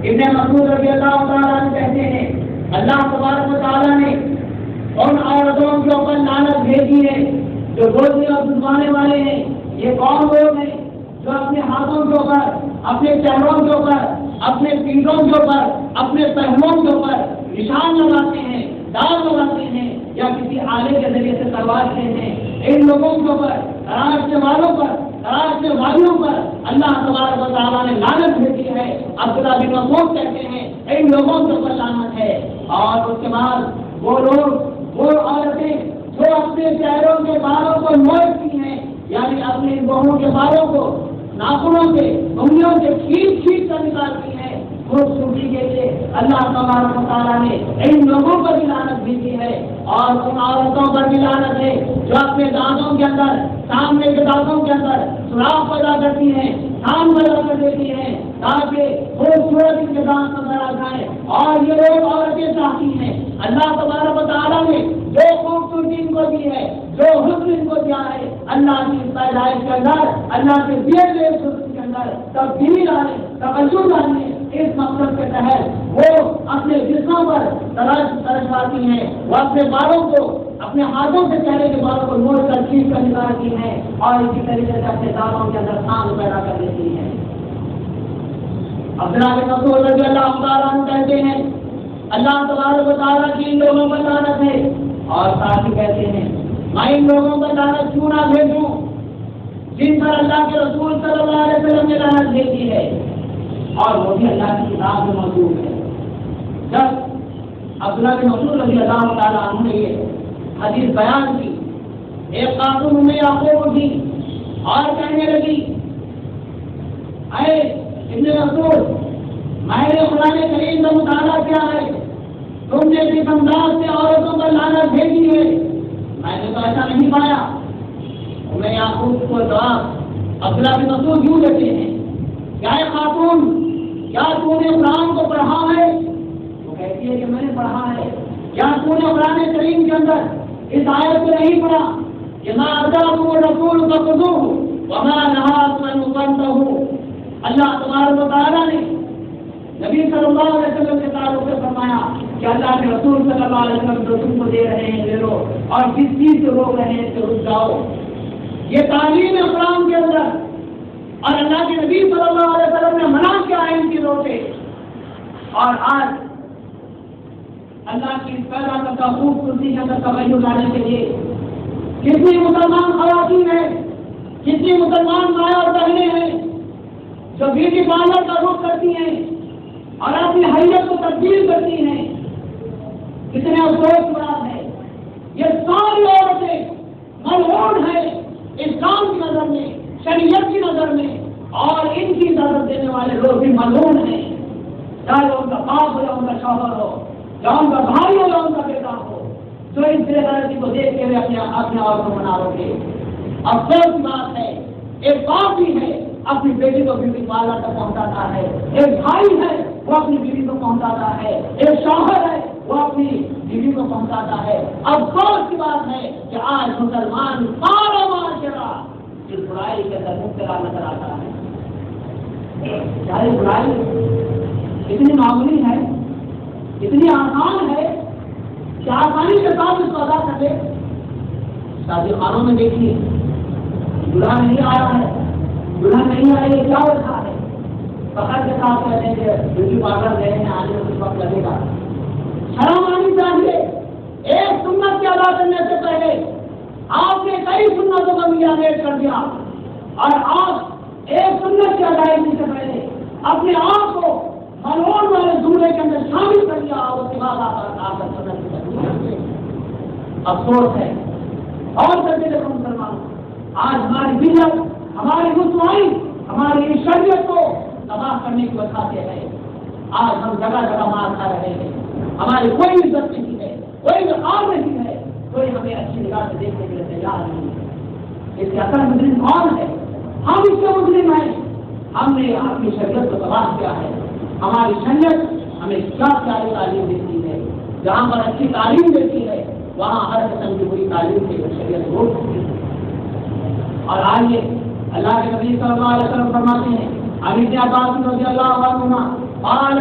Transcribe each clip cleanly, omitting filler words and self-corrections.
ابن مسعود رضی اللہ تعالیٰ عنہ کہتے ہیں اللہ تبارک و تعالیٰ نے ان عورتوں کے اوپر لعنت بھیجی ہے جو گودیاں دبانے والے ہیں. یہ کون لوگ ہیں جو اپنے ہاتھوں کے اوپر، اپنے چہروں کے اوپر، اپنے پیٹھوں کے اوپر، اپنے پہلوؤں کے اوپر نشان لگاتے ہیں، داغ لگاتے ہیں یا کسی آلے کے ذریعے سے تلوار ہیں. ان لوگوں کے اوپر، راستے والوں پر، راستے والیوں پر اللہ تبارک و تعالیٰ نے لعنت بھیجی ہے. عبداللہ بن مسعود کہتے ہیں ان لوگوں کے اوپر لعنت ہے. اور اس کے بعد وہ لوگ، وہ عورتیں جو اپنے چہروں کے بالوں کو نوچتی ہیں، یعنی اپنے بہنوں کے بالوں کو ناخنوں سے، انگلیوں سے کھینچ کر نکالتی ہیں خوبصورتی کے لیے، اللہ تبارک و تعالیٰ نے ان لوگوں پر بھی لعنت بھیجی ہے. اور ان عورتوں پر بھی لعنت ہے جو اپنے دانتوں کے اندر، سامنے کے دانتوں کے اندر سوراخ پیدا کرتی ہیں، کام پیدا کر دیتی ہیں تاکہ خوبصورت ان کے دانت نظر آ جائیں. اور یہ لوگ عورتیں چاہتی ہیں، اللہ تبارک و تعالیٰ نے جو خوبصورتی ان کو دی ہے، جو حسن ان کو دیا ہے، اللہ کی پیدائش کے اندر، اللہ کے دیے ہوئے حسن کے اندر تبدیلی لانے، توجہ لانے، اس مقصد کے تحت وہ اپنے جسموں پر ترشواتی ہیں. وہ اپنے بالوں کو، اپنے ہاتھوں سے چہرے کے بالوں کو نوچ کر کھینچ کر نکالتی ہیں اور اسی طریقے سے اپنے دانتوں کے اندر سانس پیدا کر دیتی ہیں. عبداللہ بن مسعود رضی اللہ تعالیٰ عنہ کہتے ہیں اللہ تبارک و تعالیٰ کی ان لوگوں پر لعنت ہے. اور ساتھ ہی کہتے ہیں میں ان لوگوں پر لعنت کیوں نہ بھیجوں جن پر اللہ کے رسول صلی اللہ علیہ وسلم نے لعنت بھیجی ہے، اور وہ بھی اللہ کی کتاب میں موجود ہے. جب عبداللہ بن مسعود رضی اللہ تعالیٰ عنہ نے یہ حدیث بیان کی، ایک خاتون ام یعقوب اٹھی اور کہنے لگی اے ابن مسعود، میں نے قرآن کریم کا مطالعہ کیا ہے، تم نے جس انداز سے عورتوں پر لعنت بھیجی ہے میں نے تو ایسا نہیں پایا. ام یعقوب کو جواب عبداللہ بن مسعود یوں دیتے ہیں کیا اے خاتون، کیا تو نے قرآن کو پڑھا ہے؟ وہ کہتی ہے کہ میں نے پڑھا ہے. کیا تو نے قرآن کریم کے اندر اس آیت کو نہیں پڑھا کہ ما آتاکم الرسول فخذوہ وما نہاکم عنہ فانتہوا؟ اللہ تبارک و تعالیٰ نے نبی صلی اللہ علیہ وسلم کے تعلق سے فرمایا کہ اللہ کے رسول صلی اللہ علیہ وسلم جو تم کو دے رہے ہیں لے لو، اور جس چیز سے روک رہے ہیں تو رک جاؤ. یہ تعلیم ہے قرآن کے اندر، اور اللہ کے نبی صلی اللہ علیہ وسلم نے منع کیا ہے ان چیزوں سے. اور آج اللہ کی پیدا کرتا خوبصورتی کے اندر توجہ لانے کے لیے کتنی مسلمان خواتین ہیں، کتنی مسلمان مائیں اور بہنیں ہیں جو بیوٹی پارلر کا رخ کرتی ہیں اور اپنی حیثیت کو تبدیل کرتی ہیں. کتنے افسوس کی بات ہے، یہ ساری عورتیں ملعون ہیں اسلام کی نظر میں، شریعت کی نظر میں، اور ان کی اجازت دینے والے لوگ بھی ملعون ہیں، چاہے ان کا باپ ہو یا ان کا شوہر ہو، یا ان کا بھائی ہو یا ان کا بیٹا ہو، جو اس بے غیرتی کو دیکھ کے اپنے آپ کو منا رہے. افسوس کی بات ہے، ایک باپ بھی ہے اپنی بیٹی کو بیوٹی پارلر تک پہنچاتا ہے، ایک بھائی ہے وہ اپنی بیوی کو پہنچاتا ہے، ایک شوہر ہے وہ اپنی بیوی کو پہنچاتا ہے. افسوس کی بات ہے کہ آج مسلمان سارا معاشرہ اس برائی کے اندر مبتلا نظر آتا ہے. کیا یہ برائی اتنی معمولی ہے، اتنی آسان ہے کہ آسانی کے ساتھ اس کو ادا کر دے؟ شادی خانوں میں دیکھیے دلہا نہیں آیا ہے، دلہن نہیں آئی، کیا رکھا ہے؟ فخر کے ساتھ کہتے ہیں کہ بیوٹی پارلر دینے میں آنے میں کچھ وقت لگے گا. شرم آنی چاہیے. ایک سنت کے ادا کرنے سے پہلے آپ نے کئی سنتوں کا میلاد کر دیا، اور آپ ایک سنت کی ادائیگی سے پہلے اپنے آپ کو ملعون والے زمرے کے اندر شامل کر لیا، اور اس کے بعد آپ کا سنت کی تکمیل کرتے. افسوس ہے. اور کرتے دیکھو مسلمان، آج ہماری ملت، ہماری رسوائی، ہماری شریعت کو تباہ کرنے کی وجہ سے ہے. آج ہم جگہ جگہ مار کھا رہے ہیں، ہماری کوئی عزت نہیں ہے، کوئی وقار نہیں ہے، کوئی ہمیں اچھی نگاہ سے دیکھنے کے لیے تیار نہیں ہے. اس کے اصل مجرم کون ہے؟ ہم اس کے مجرم ہیں. ہم نے اپنی شریعت کو تباہ کیا ہے. ہماری شریعت ہمیں کیا پیاری تعلیم دیتی ہے، جہاں پر اچھی تعلیم دیتی ہے وہاں ہر قسم کی بری تعلیم سے شریعت روک سکتی ہے. اور آئیے اللہ کے نبی صلی اللہ علیہ وسلم فرماتے ہیں، ابن عباس رضی اللہ عنہما قال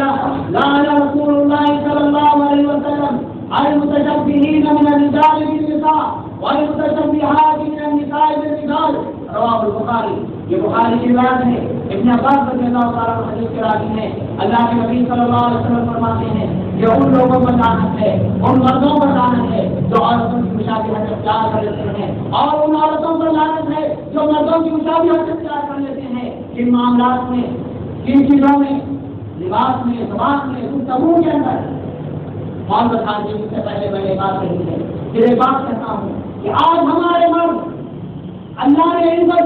لعن رسول الله صلى الله عليه وسلم المتشبهين من الرجال بالنساء والمتشبهات من النساء بالرجال. رواه البخاری. یہ بخاری کی روایت ہے. ابن عباس رضی اللہ تعالیٰ عنہ حدیث کے راوی ہیں. اللہ کے نبی صلی اللہ علیہ وسلم فرماتے ہیں یہ ان لوگوں پر لعنت ہے, ان مردوں پر لعنت ہے جو عورتوں کی مشابہت اختیار کر لیتے ہیں, اور ان عورتوں پر لعنت ہے جو مردوں کی مشابہت اختیار کر لیتے ہیں جن معاملات میں, جن چیزوں میں, لباس میں, زبان میں, گفتگو کے اندر. محمد خان جی سے پہلے میں یہ بات کہی ہے, پھر ایک بات کہتا ہوں کہ آج ہمارے مرد اللہ نے ان پر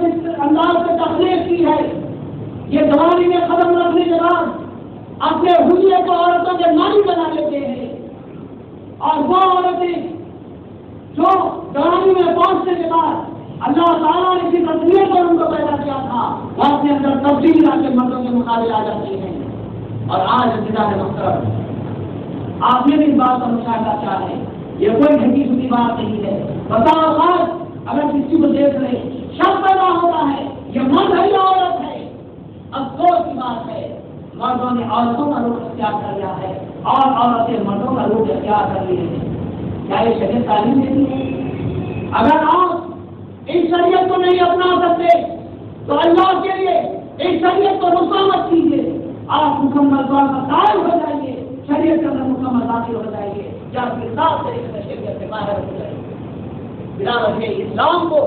اللہ سے تخلیق کی ہے, یہ جوانی میں قدم رکھنے کے بعد اپنے حلیے کو عورتوں کے مانی بنا لیتے ہیں, اور وہ عورتیں جو جوانی میں پہنچنے کے بعد اللہ تعالیٰ نے جس تصویر پر ان کو پیدا کیا تھا وہ اپنے اندر تبدیل لا کے مردوں کے مقابلے آ جاتی ہیں. اور آج انتظار محترم آپ یہ بھی اس بات کا مشاہدہ چاہیں, یہ کوئی گھٹی سنی بات نہیں ہے. بتاؤ آج اگر کسی کو دیکھ لے شک پیدا ہوتا ہے یہ مرد ہے یا عورت ہے. افسوس کی بات ہے مردوں نے عورتوں کا روپ اختیار کر لیا ہے اور عورتیں مردوں کا روپ اختیار کر لیے ہیں. کیا یہ شریعت تعلیم دیتی ہے؟ اگر آپ اس شریعت کو نہیں اپنا سکتے تو اللہ کے لیے اس شریعت کو رسوا مت کیجیے. آپ مکمل طور پر قائم ہو جائیے, شریعت کے اندر مکمل داخل ہو جائیے, یا پھر صاف طریقے سے شریعت سے باہر ہو جائیے. بلا وجہ اسلام کو,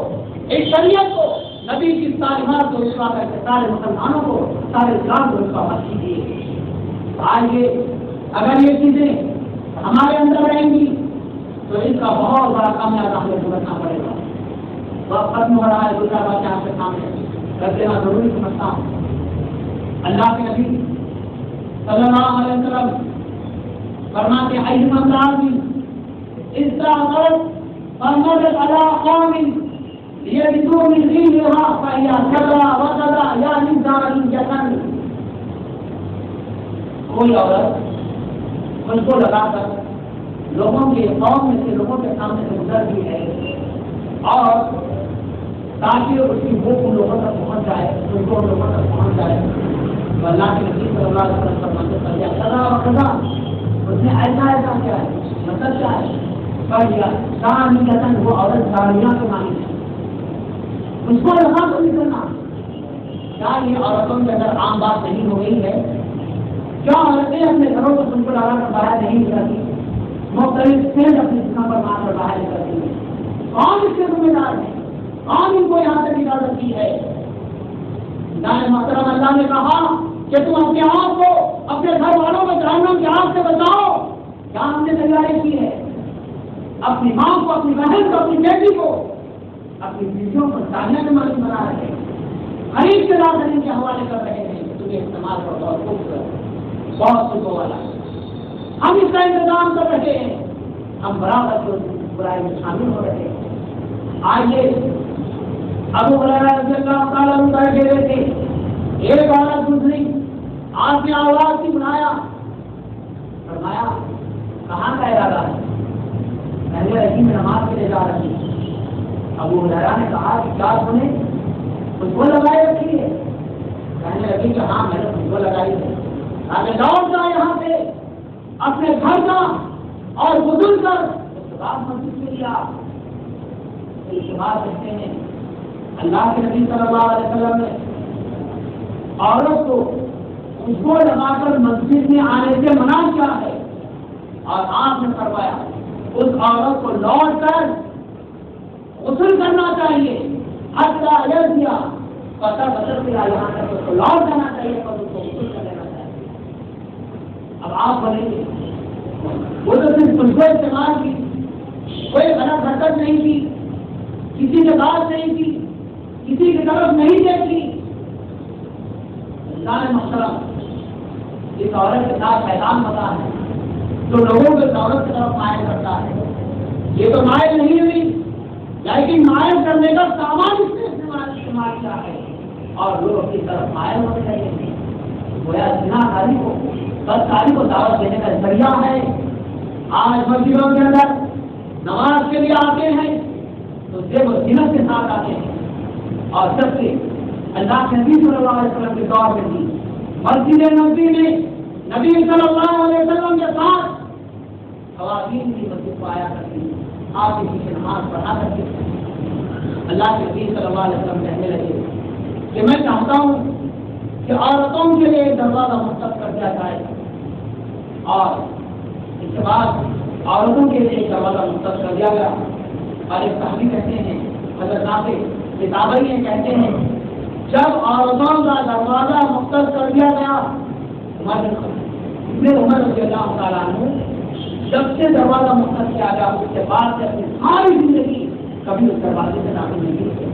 اس شریعت کو, نبی کی تعلیمات کو رسوا کر کے سارے مسلمانوں کو, سارے اسلام کو رسوا مت کیجیے. آئیے اگر یہ چیزیں ہمارے اندر رہیں گی تو اس کا بہت بڑا کامیاب ہمیں بھگتنا پڑے گا. وقت ختم ہو رہا ہے, دوسرا بات آپ کے سامنے رکھ دینا ضروری سمجھتا ہوں. اللہ کے نبی صلی اللہ علیہ وسلم فرماتے ہیں ایما امرأة استأثرت فمرت على قوم ليجدوا من غيرها فهي كذا وكذا يا نزارية. کوئی عورت ان کو لگا کر لوگوں کے قوم میں سے لوگوں کے سامنے سے گزر بھی ہے اور تاکہ اس کی بھوک ان لوگوں تک پہنچ جائے, ان کو لوگوں تک پہنچ جائے. تو اللہ کے نبی صلی اللہ علیہ وسلم فرماتے ہیں کذا وکذا, اس نے ایسا ایسا کیا ہے, مطلب کیا ہے, پڑھ لیا ثانیۃ, وہ عورت ثانیہ کے معنی ہے, اس کو لگا تو نہیں کرنا. کیا یہ عورتوں کے اندر عام بات نہیں ہو گئی ہے؟ کیا عورتیں اپنے گھروں کو سن کو لگا کر باہر نہیں نکلتی, مختلف سیل اپنی جسم پر مار کر باہر نکلتی ہے؟ کون اس کے ذمہ دار ہے؟ کون ان کو یہاں تک اجازت کی ہے؟ محترم اللہ نے کہا کہ تم اپنے آپ کو, اپنے گھر والوں کو جہنم کی آگ سے بچاؤ. کیا ہم نے تیاری کی ہے؟ اپنی ماں کو, اپنی بہن کو, اپنی بیٹی کو, اپنی بیویوں کو جاننے میں مدد بنا رہے ہیں, خرید کے لازمین کے حوالے کر رہے ہیں کہ تمہیں استعمال کرو, بہت خوبصورت, بہت خوشبو والا. ہم اس کا انتظام کر رہے ہیں, ہم برابر برائی میں شامل ہو رہے ہیں. آئیے ابو ہریرہ رضی اللہ تعالیٰ عنہ بیٹھے ہوئے تھے, ایک عورت گزری, آپ نے آواز کی بنایا, فرمایا کہاں کا ارادہ ہے؟ پہلے رہی میں نماز کے لیے جا رہی. ابو ہریرہ نے کہا کہ کیا سنے اس کو لگائے رکھی ہے؟ کہنے لگی کہ ہاں میں نے اس کو لگائی ہے. آگے لوٹ جا یہاں سے اپنے گھر کا اور گزر کر اس کے بعد مسجد میں لیا. اس کے بعد کہتے ہیں اللہ کے نبی صلی اللہ علیہ وسلم نے عورت کو اس کو لگا کر مسجد میں آنے سے منع کیا ہے, اور آپ نے کروایا اس عورت کو لوٹ کر غسل کرنا چاہیے. حتیٰ یرجع, پتہ بدل گیا یہاں تک اس کو لوٹ جانا چاہیے اور اس کو غسل کر لینا چاہیے. اب آپ بولیں گے وہ تو صرف تم کو استعمال کی, کوئی غلط حرکت نہیں کی, کسی سے بات نہیں کی, کسی کی طرف نہیں دیکھی. اللہ نے محترم اس عورت کے ساتھ پیغام ہوتا ہے تو لوگوں کو اس عورت کی طرف مائل کرتا ہے. یہ تو مائل نہیں ہوئی, لیکن مائل کرنے کا سامان اس نے استعمال کیا ہے اور لوگ اپنی طرف مائل ہونے لگے ہیں. گویا زناکاری کو, بدکاری کو دعوت دینے کا ذریعہ ہے. آج مسجدوں کے اندر نماز کے لیے آتے ہیں تو دیو و زینت کے ساتھ آتے ہیں, اور جب سے اللہ کے نبی صلی اللہ علیہ وسلم کے دور میں بھی مسجد نبوی میں نبی صلی اللہ علیہ وسلم کے ساتھ خواتین کی مسجد کو آیا کرتی آپ کی پیچھے نماز پڑھا کرتی. اللہ کے نبی صلی اللہ علیہ وسلم کہنے لگے کہ میں چاہتا ہوں کہ عورتوں کے لیے دروازہ مختص کر دیا جائے اور اس کے بعد عورتوں کے لیے دروازہ مختص کر دیا گیا. اور ایک صحابی کہتے ہیں حضرت نافع کتابی کہتے ہیں جب عورتوں کا دروازہ مختص کر دیا گیا عمر رضی اللہ تعالیٰ عنہ جب سے دروازہ مختص کیا گیا اس کے بعد سے اپنی ساری زندگی کبھی اس دروازے سے داخل نہیں ہوئی.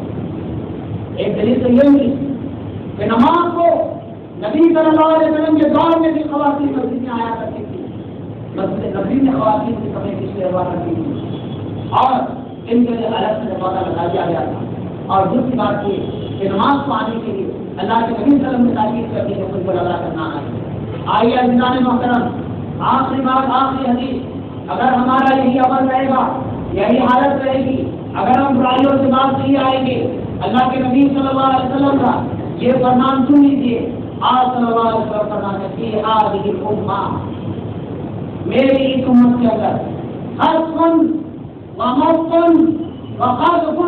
ایک دلیل تو یہ ہوئی کہ نماز کو نبی صلی اللہ علیہ وسلم کے دور میں بھی خواتین مسجد میں آیا کرتی تھی. مسجد نبی میں خواتین کی سمے کی سیوا کرتی تھی اور ان کے لیے الگ سے دروازہ لگا دیا گیا تھا. اور دوسری بات یہ کہ نماز کو آنے کے لیے اللہ کے نبی صلی اللہ علیہ وسلم نے تاکید کرتی ہے خود کو لگا کرنا ہے. آئیے عزیزان محترم آخری بات آخری حدیث اگر ہمارا یہی عمل رہے گا یہی حالت رہے گی اگر ہم برائیوں سے بات نہیں آئیں گے اللہ کے نبی صلی اللہ علیہ وسلم کا یہ فرمان سن لیجیے. آپ صلی اللہ علیہ وسلم فرماتے ہیں هذه الامه میری اس امت کے اندر حسن وموتن وقذف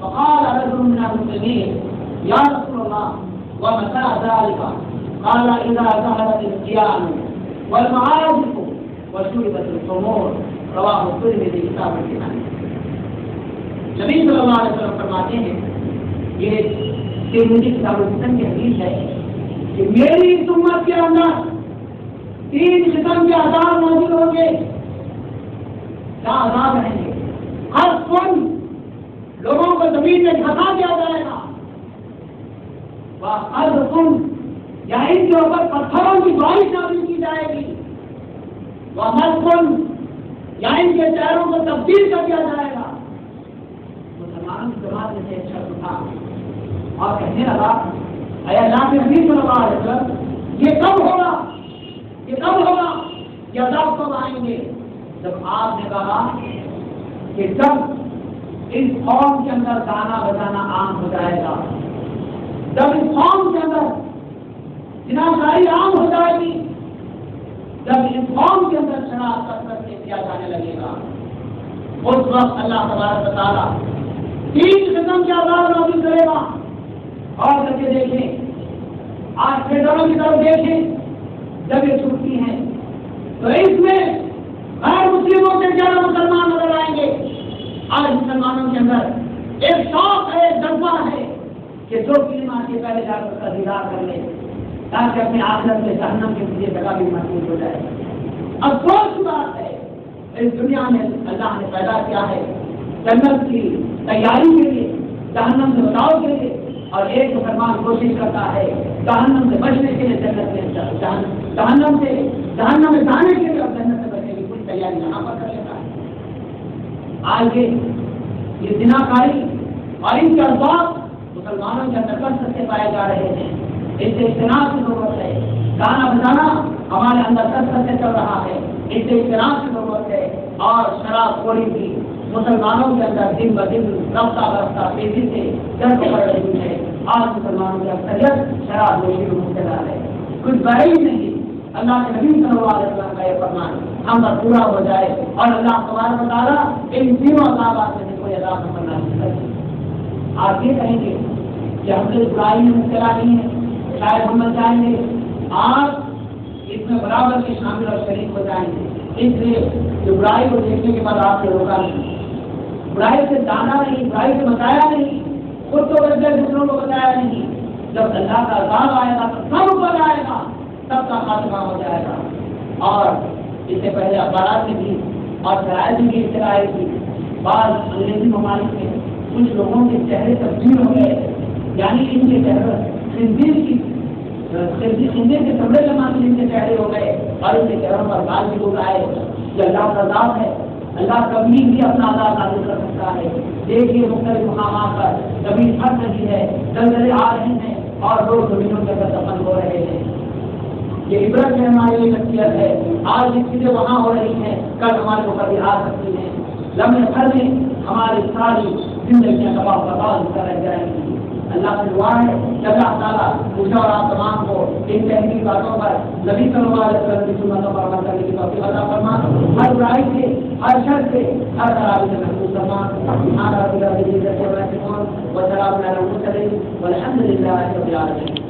فقال رجل من المسلمين یا رسول اللہ ومتى ذلك قال اذا ظهرت القيام والمعازف وشربت الخمور رواه الترمذي کتاب الجنان. نبی صلی اللہ علیہ وسلم فرماتے ہیں یہ ترمذی کتاب الجنان کی حدیث ہے کہ میری اس امت کے اندر 3 قسم کے عذاب موجود ہوں گے. کیا عذاب رہیں گے؟ ہر کون لوگوں کو زمین میں دھسا دیا جائے گا ہر کون یا ان کے اوپر پتھروں کی بارش نازل کی جائے گی وہ ہر کون یا ان کے چہروں کو تبدیل کر دیا جائے گا. مسلمان کی جماعت میں سے ایک شخص تھا اور کہنے لگا اے اللہ کے نبی صلی اللہ علیہ وسلم یہ کب ہوگا یہ عذاب کب آئیں گے؟ جب آپ نے کہا کہ جب اس قوم کے اندر گانا بجانا عام ہو جائے گا جب اس قوم کے اندر زناکاری عام ہو جائے گی جب اس قوم کے اندر شراب کثرت سے کیا جانے لگے گا اس وقت اللہ تبارک و تعالیٰ 3 قسم کے عذاب نازل کرے گا. اور کر کے دیکھیں آج تھیٹروں کی طرف دیکھیں جب یہ چھٹی ہیں تو اس میں غیر مسلموں سے زیادہ مسلمان نظر آئیں گے. آج مسلمانوں کے اندر ایک شوق ہے ایک جذبہ ہے کہ جو فلم آتی ہے پہلے جا کر اس کا دیدار کر لے تاکہ اپنے آخرت میں جہنم کے پیچھے جگہ بھی محفوظ ہو جائے. افسوس کی بات ہے اس دنیا میں اللہ نے پیدا کیا ہے جنت کی تیاری کے لیے جہنم سے بچاؤ کے لیے اور ایک مسلمان کوشش کرتا ہے جہنم سے بچنے کے لیے جہنم میں جانے کے لیے اور جنت سے بچنے کی پوری تیاری یہاں پر کر لیتا ہے. آج یہ زناکاری اور ان کے اسباب مسلمانوں کے اندر کثرت سے پائے جا رہے ہیں. اس سے اجتناب کی ضرورت ہے. گانا بجانا ہمارے اندر کثرت سے چل رہا ہے. اس سے اجتناب کی ضرورت ہے. اور شراب خوری کی مسلمانوں کے اندر دن بدن رفتہ برفتہ تیزی سے جلد پڑ رہی ہے. آج مسلمانوں کی اکثریت شراب نوشی میں مبتلا ہے. کچھ بعید نہیں اللہ کے نبی صلی اللہ علیہ وسلم کا یہ فرمان ہم پر پورا ہو جائے اور اللہ تبارک و تعالیٰ ان تینوں عذابات میں سے کوئی عذاب ہم پر نازل کرے. آپ یہ کہیں گے کہ ہم سے برائی میں مبتلا نہیں ہے شاید ہم بن جائیں گے. آپ اس میں برابر کے شامل اور شریک ہو جائیں گے. اس لیے جو برائی کو دیکھنے کے بعد آپ سے روکا نہیں, برائی سے جانا نہیں, برائی سے بتایا نہیں, خود کو بچے دوسروں کو بتایا نہیں. جب اللہ کا عذاب آئے گا تو سب پر آئے گا, سب کا خاتمہ ہو جائے گا. اور اس سے پہلے اخبارات میں بھی اور شرائط میں بھی اطلاع آئی تھی بعض انگریزی ممالک میں کچھ لوگوں کے چہرے تبدیل ہو گئے, یعنی ان کے چہرے خنزیر کے چمڑے لگا کے ان کے چہرے ہو گئے اور ان کے چہروں پر بال بھی اڑ آئے. یہ اللہ کا عذاب ہے. اللہ کبھی بھی اپنا عذاب نازل کر سکتا ہے. دیکھیے مختلف مقامات پر کبھی پھٹ رہی ہے, زلزلے آ رہے ہیں اور لوگ زمینوں کے اندر دفن ہو رہے ہیں. یہ عبرت ہے, ہماری شخصیت ہے. آج جس چیزیں وہاں ہو رہی ہیں کل ہمارے اوپر بھی آ سکتی ہیں. لمحے بھر میں ہماری ساری زندگیاں تباہ برباد کر رہ جائیں گی. اللہ سے دعا ہے کہ اللہ تعالیٰ مجھے اور آپ تمام کو ان تحریری باتوں پر نبی صلی اللہ علیہ وسلم کی سنتوں پر عمل کرنے کی توفیق عطا فرما. ہر برائی سے، ہر شر سے، ہر خرابی سے محفوظ فرما. سبحان ربک رب العزة عما یصفون وسلام علی المرسلین والحمد للہ رب العالمین.